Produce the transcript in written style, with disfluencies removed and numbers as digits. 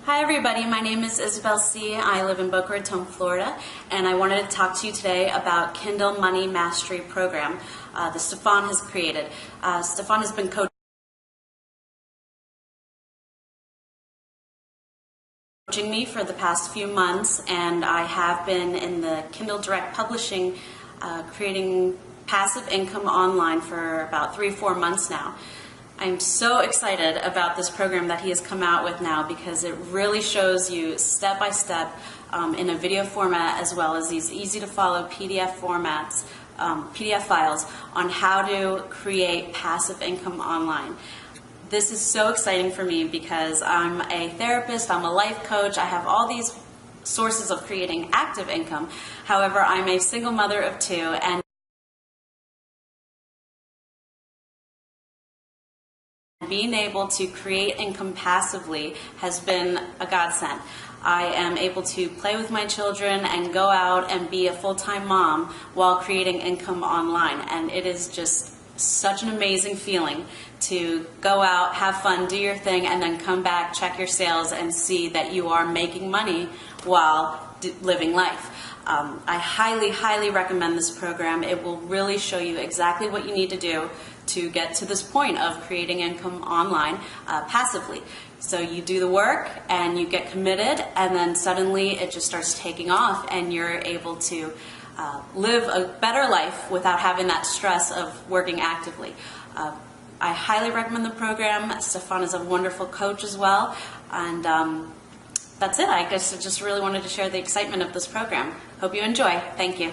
Hi everybody, my name is Isabel C. I live in Boca Raton, Florida, and I wanted to talk to you today about Kindle Money Mastery Program that Stefan has created. Stefan has been coaching me for the past few months, and I have been in the Kindle Direct Publishing creating passive income online for about 3-4 months now. I'm so excited about this program that he has come out with now because it really shows you step by step in a video format, as well as these easy to follow PDF formats, PDF files on how to create passive income online. This is so exciting for me because I'm a therapist, I'm a life coach, I have all these sources of creating active income. However, I'm a single mother of 2, and being able to create income passively has been a godsend. I am able to play with my children and go out and be a full-time mom while creating income online, and it is just such an amazing feeling to go out, have fun, do your thing, and then come back, check your sales, and see that you are making money while living life. I highly recommend this program. It will really show you exactly what you need to do to get to this point of creating income online passively. So you do the work and you get committed, and then suddenly it just starts taking off and you're able to live a better life without having that stress of working actively. I highly recommend the program. Stefan is a wonderful coach as well, and that's it. I guess I just really wanted to share the excitement of this program. Hope you enjoy. Thank you.